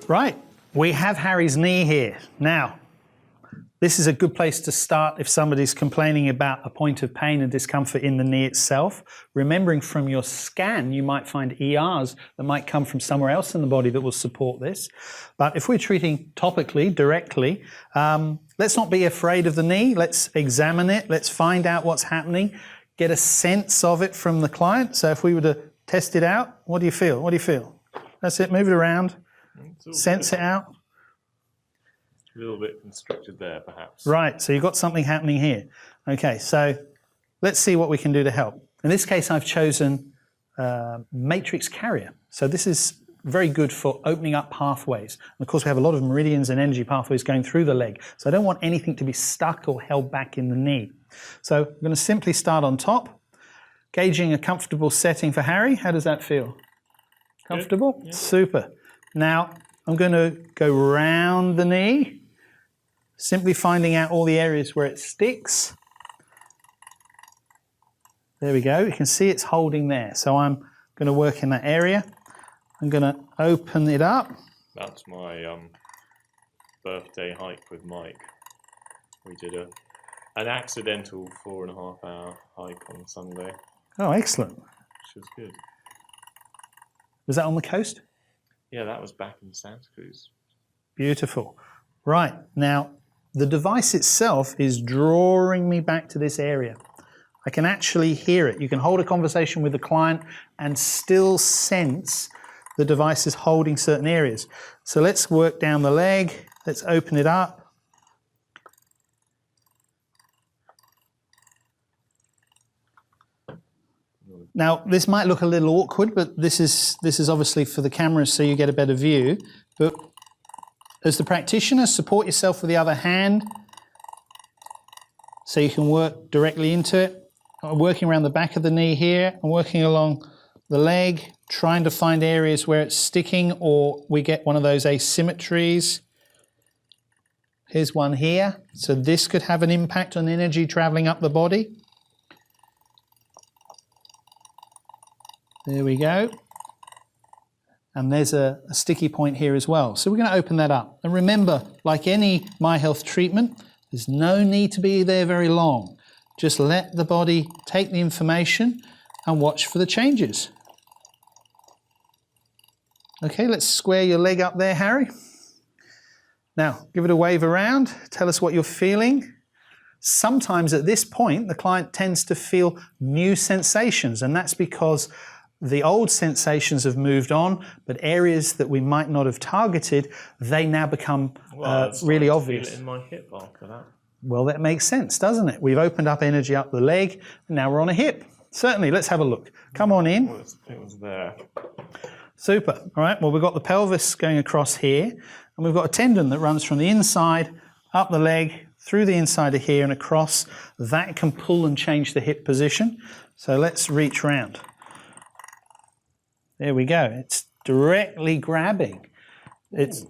Right, we have Harry's knee here. Now, this is a good place to start if somebody's complaining about a point of pain and discomfort in the knee itself. Remembering from your scan, you might find ERs that might come from somewhere else in the body that will support this. But if we're treating topically, directly, let's not be afraid of the knee. Let's examine it. Let's find out what's happening. Get a sense of it from the client. So if we were to test it out, what do you feel? What do you feel? That's it, move it around. Sense it out. A little bit constricted there, perhaps. Right, so you've got something happening here. Okay, so let's see what we can do to help. In this case, I've chosen matrix carrier. So this is very good for opening up pathways. And of course, we have a lot of meridians and energy pathways going through the leg. So I don't want anything to be stuck or held back in the knee. So I'm going to simply start on top, gauging a comfortable setting for Harry. How does that feel? Comfortable? Yeah. Super. Now, I'm going to go round the knee, simply finding out all the areas where it sticks. There we go. You can see it's holding there. So I'm going to work in that area. I'm going to open it up. That's my birthday hike with Mike. We did an accidental 4.5-hour hike on Sunday. Oh, excellent. Which was good. Was that on the coast? Yeah, that was back in Santa Cruz. Beautiful. Right, now the device itself is drawing me back to this area. I can actually hear it. You can hold a conversation with the client and still sense the device is holding certain areas. So let's work down the leg. Let's open it up. Now, this might look a little awkward, but this is obviously for the cameras so you get a better view. But as the practitioner, support yourself with the other hand so you can work directly into it. I'm working around the back of the knee here. I'm working along the leg, trying to find areas where it's sticking or we get one of those asymmetries. Here's one here. So this could have an impact on energy traveling up the body. There we go. And there's a sticky point here as well. So we're going to open that up. And remember, like any MiHealth treatment, there's no need to be there very long. Just let the body take the information and watch for the changes. Okay, let's square your leg up there, Harry. Now, give it a wave around. Tell us what you're feeling. Sometimes at this point, the client tends to feel new sensations, and that's because the old sensations have moved on, but areas that we might not have targeted, they now become really obvious. Feel it in my hip after that. Well, that makes sense, doesn't it? We've opened up energy up the leg, and now we're on a hip. Certainly, let's have a look. Come on in. Well, it was there. Super. All right, well, we've got the pelvis going across here, and we've got a tendon that runs from the inside, up the leg, through the inside of here and across. That can pull and change the hip position. So let's reach round. There we go. It's directly grabbing. It's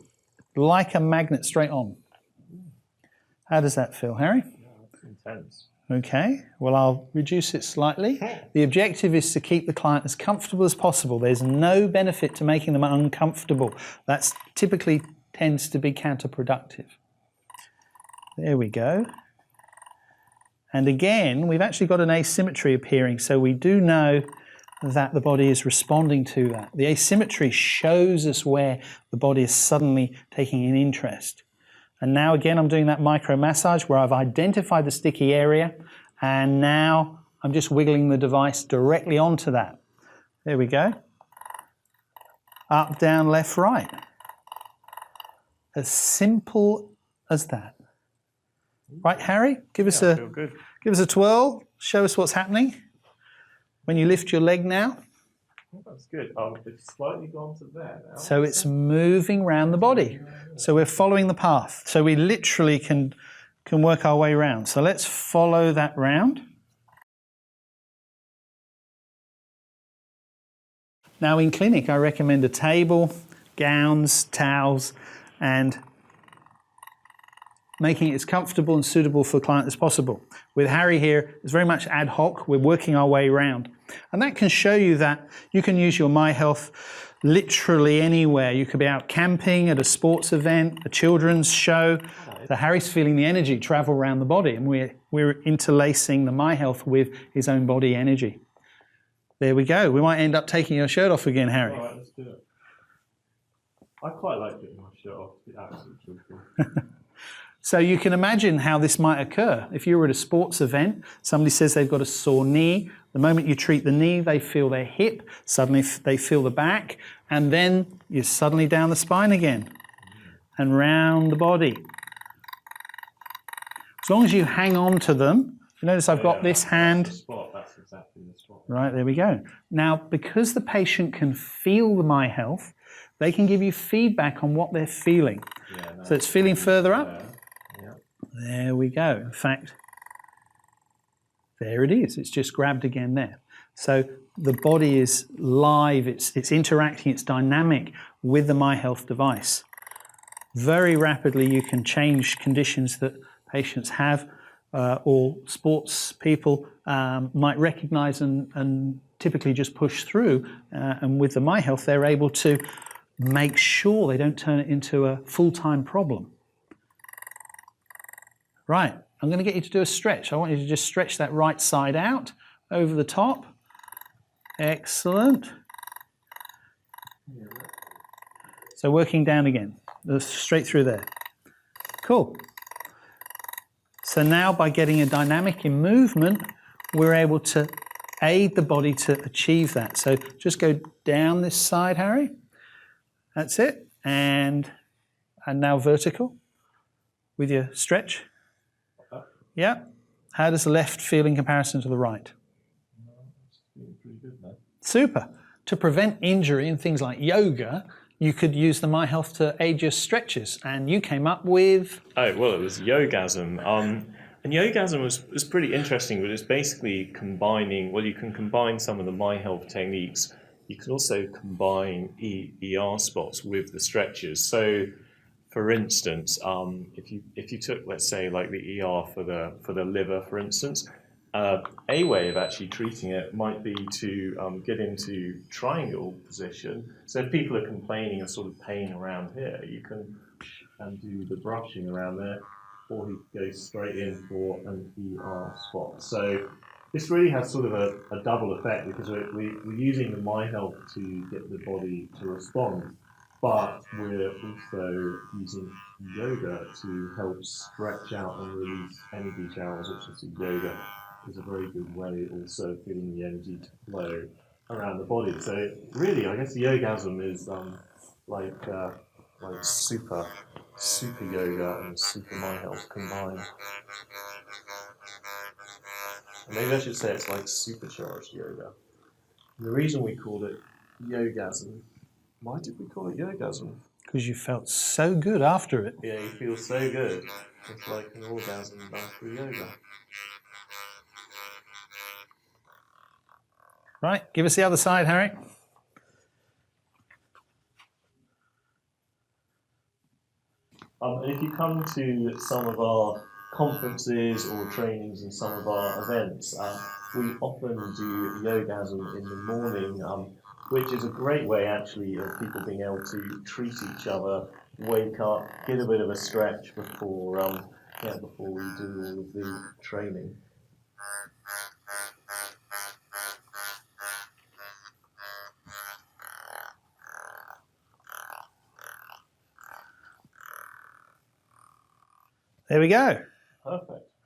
like a magnet straight on. How does that feel, Harry? That's intense. Okay, well, I'll reduce it slightly. The objective is to keep the client as comfortable as possible. There's no benefit to making them uncomfortable. That typically tends to be counterproductive. There we go. And again, we've actually got an asymmetry appearing, so we do know that the body is responding to that. The asymmetry shows us where the body is suddenly taking an interest. And now again, I'm doing that micro massage where I've identified the sticky area, and now I'm just wiggling the device directly onto that. There we go. Up, down, left, right. As simple as that. Right, Harry? Give us a twirl. Show us what's happening. When you lift your leg now. That's good. Oh, it's slightly gone to there now. So it's moving around the body. So we're following the path. So we literally can work our way around. So let's follow that round. Now in clinic, I recommend a table, gowns, towels, and making it as comfortable and suitable for the client as possible. With Harry here, it's very much ad hoc. We're working our way around. And that can show you that you can use your MiHealth literally anywhere. You could be out camping, at a sports event, a children's show. So Harry's feeling the energy travel around the body, and we're interlacing the MiHealth with his own body energy. There we go. We might end up taking your shirt off again, Harry. All right, let's do it. I quite like getting my shirt off, to be absolutely truthful. So you can imagine how this might occur. If you were at a sports event, somebody says they've got a sore knee. The moment you treat the knee, they feel their hip. Suddenly they feel the back. And then you're suddenly down the spine again and round the body. As long as you hang on to them. You notice I've got this hand. That's the spot. That's exactly the spot. Right, there we go. Now, because the patient can feel the MiHealth, they can give you feedback on what they're feeling. Yeah, no, So it's feeling further up. Yeah. There we go. In fact, there it is. It's just grabbed again there. So the body is live. It's interacting. It's dynamic with the MiHealth device. Very rapidly, you can change conditions that patients have or sports people might recognize and typically just push through. And with the MiHealth, they're able to make sure they don't turn it into a full-time problem. Right, I'm going to get you to do a stretch. I want you to just stretch that right side out over the top. Excellent. So working down again, straight through there. Cool. So now by getting a dynamic in movement, we're able to aid the body to achieve that. So just go down this side, Harry. That's it. And now vertical with your stretch. Yeah. How does the left feel in comparison to the right? Pretty good, man. Super. To prevent injury in things like yoga, you could use the MiHealth to aid your stretches. And you came up with... Oh, well, it was Yogasm. And Yogasm was pretty interesting, but it's basically combining, well, you can combine some of the MiHealth techniques. You can also combine ER spots with the stretches. So, for instance, if you took, let's say, like the ER for the liver, for instance, a way of actually treating it might be to get into triangle position. So if people are complaining of sort of pain around here, you can do the brushing around there, or he goes straight in for an ER spot. So this really has sort of a double effect, because we're using the MiHealth to get the body to respond, but we're also using yoga to help stretch out and release energy channels, which is yoga is a very good way also of getting the energy to flow around the body. So really, I guess the Yogasm is like super yoga and super MiHealth combined. Maybe I should say it's like supercharged yoga. And the reason we called it Yogasm, why did we call it Yogasm? Because you felt so good after it. Yeah, you feel so good. It's like an orgasm after yoga. Right, give us the other side, Harry. And if you come to some of our conferences or trainings and some of our events, we often do Yogasm in the morning, which is a great way actually of people being able to treat each other, wake up, get a bit of a stretch before we do all of the training. There we go. Perfect.